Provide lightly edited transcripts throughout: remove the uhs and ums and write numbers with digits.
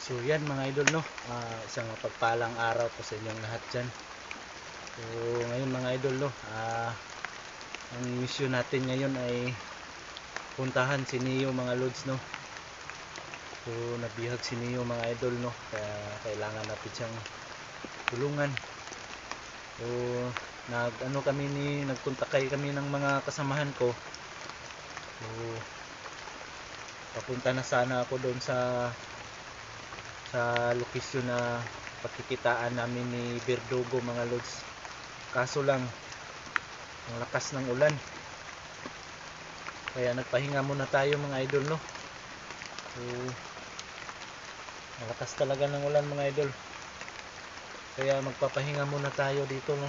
So yan mga idol, no, isang pagpalang araw po sa inyong lahat dyan. So ngayon mga idol, no, ang mission natin ngayon ay puntahan si Neo mga lods, no. So nabihag si Neo mga idol, no, kaya kailangan natin siyang tulungan. So nagkontak kami ng mga kasamahan ko. So papunta na sana ako doon sa lokasyon na pagkikitaan namin ni Verdugo mga lods. Kaso lang ang lakas ng ulan, kaya nagpahinga muna tayo mga idol, no. So malakas talaga ng ulan mga idol, kaya magpapahinga muna tayo dito, no.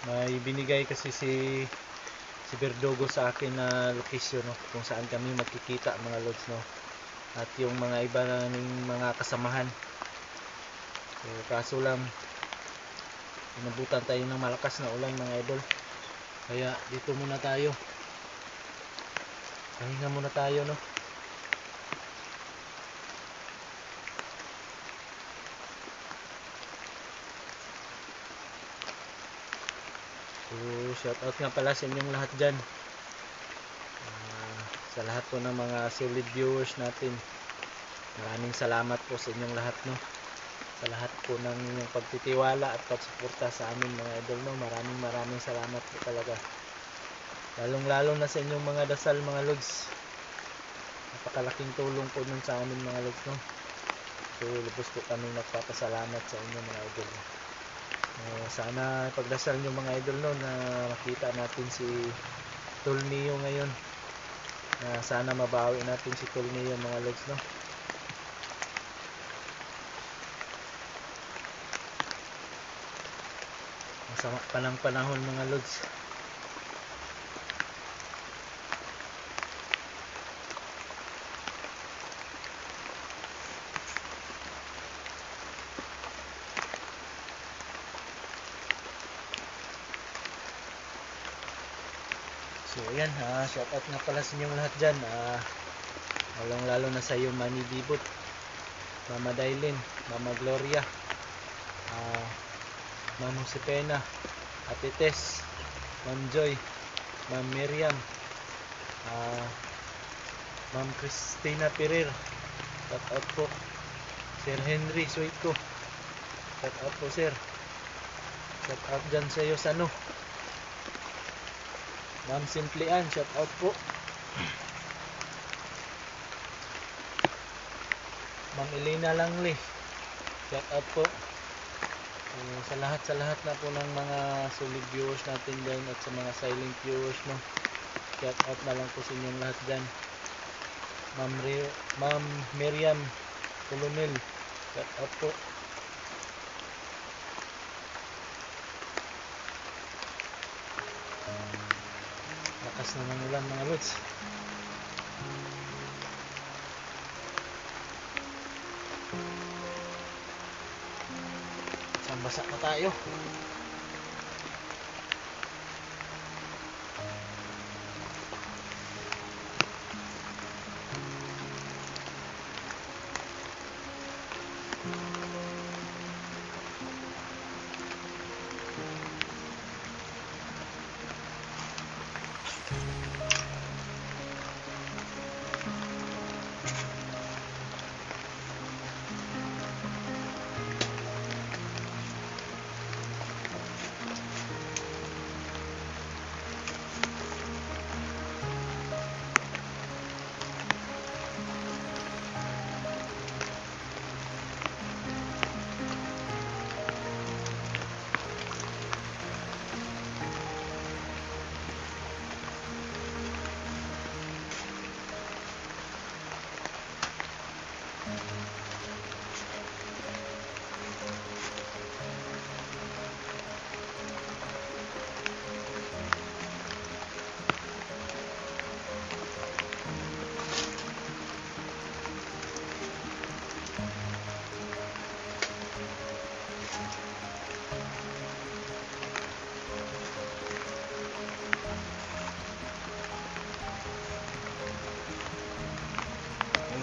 May binigay kasi si Verdugo sa akin na location, no, kung saan kami magkikita mga lods, no, at yung mga iba naming mga kasamahan. So kaso lang inabutan tayo ng malakas na ulan mga idol, kaya dito muna tayo, pahinga muna tayo, no. So shout out nga pala sa inyong lahat dyan, sa lahat po ng mga solid viewers natin. Maraming salamat po sa inyong lahat, no, sa lahat po ng inyong pagtitiwala at pagsuporta sa amin mga idol, no. Maraming salamat po talaga, lalong na sa inyong mga dasal mga lods. Napakalaking tulong po nun sa amin mga lods, no. So lubos po kami nagpapasalamat sa inyo mga idol. Sana pagdasal nyo mga idol, no, na makita natin si Tol Neo ngayon. Sana mabawi natin si Tol Neo mga lods, no. Masama pa ng panahon mga lods. So ayan, shout out nga pala sa inyong lahat dyan, lalo na sa iyo Manny Bibot, Mama Dailin, Mama Gloria, Ma'am Josepena, Ate Tess, Ma'am Joy, Ma'am Miriam, Ma'am Christina Pereira, shout out po. Sir Henry Suito, shout out po sir, shout out dyan sa iyo sa ano. Ma'am Simplian, shout out po. Ma'am Elena Langley, shout out po. Sa lahat na po ng mga solid viewers natin dyan at sa mga silent viewers, no, shout out na lang po sa inyong lahat dyan. Ma'am Miriam Colonel, shout out po. Lakas na ng ulan mga lods. Basa na tayo.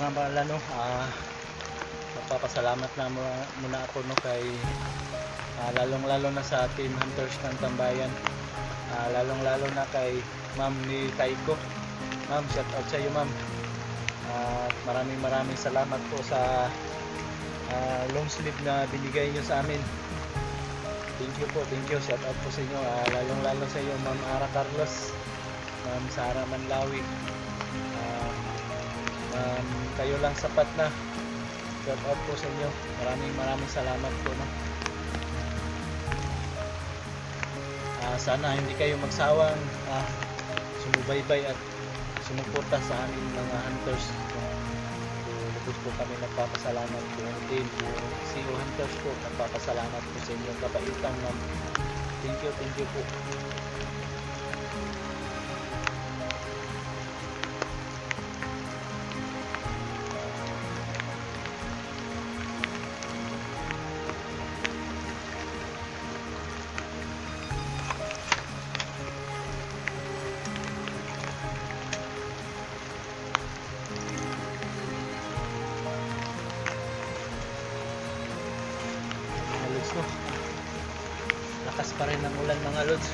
nga pala no, magpapasalamat na muna ako no kay lalong lalo na sa Team Hunters ng Tambayan, lalong lalo na kay ma'am ni Taiko. Ma'am, shout out sa iyo ma'am, at maraming salamat po sa long sleeve na binigay nyo sa amin. Thank you po, thank you, shout out po sa inyo, lalong lalo sa iyo ma'am Ara Carlos, ma'am Sara Manlawi, kayo lang sapat na. Shout out po sa inyo, maraming salamat po no. Sana hindi kayo magsawang sumubaybay at sumuporta sa aming mga hunters. Lubos po kami nagpapasalamat po, team po CU Hunters po, nagpapasalamat po sa inyong kabaitan ma'am. Thank you po. No? Lakas pa rin ang ulan mga lods.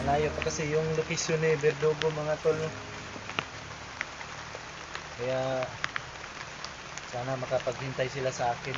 Malayo pa kasi yung location ni Verdugo mga tol. Kaya sana makapaghintay sila sa akin.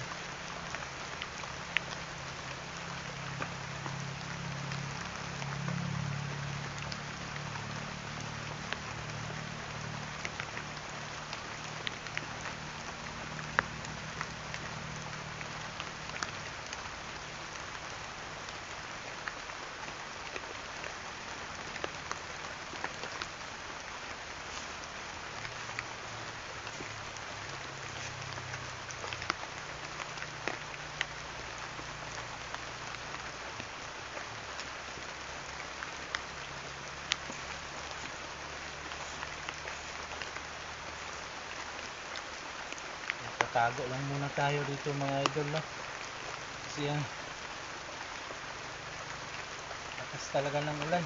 Tago lang muna tayo dito mga idol no. Kasi yan, lakas talaga ng ulan.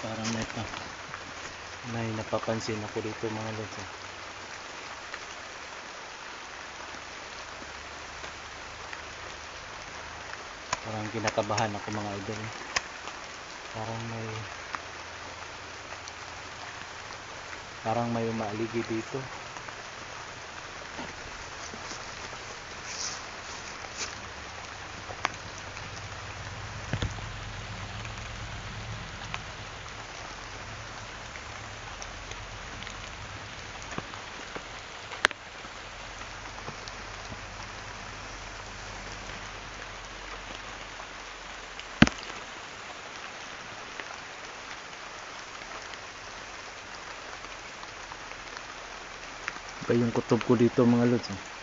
Parang may napapansin ako dito mga lods. Parang kinakabahan ako mga idol. Parang may umaaligi dito. Pa yung kutob ko dito mga lods.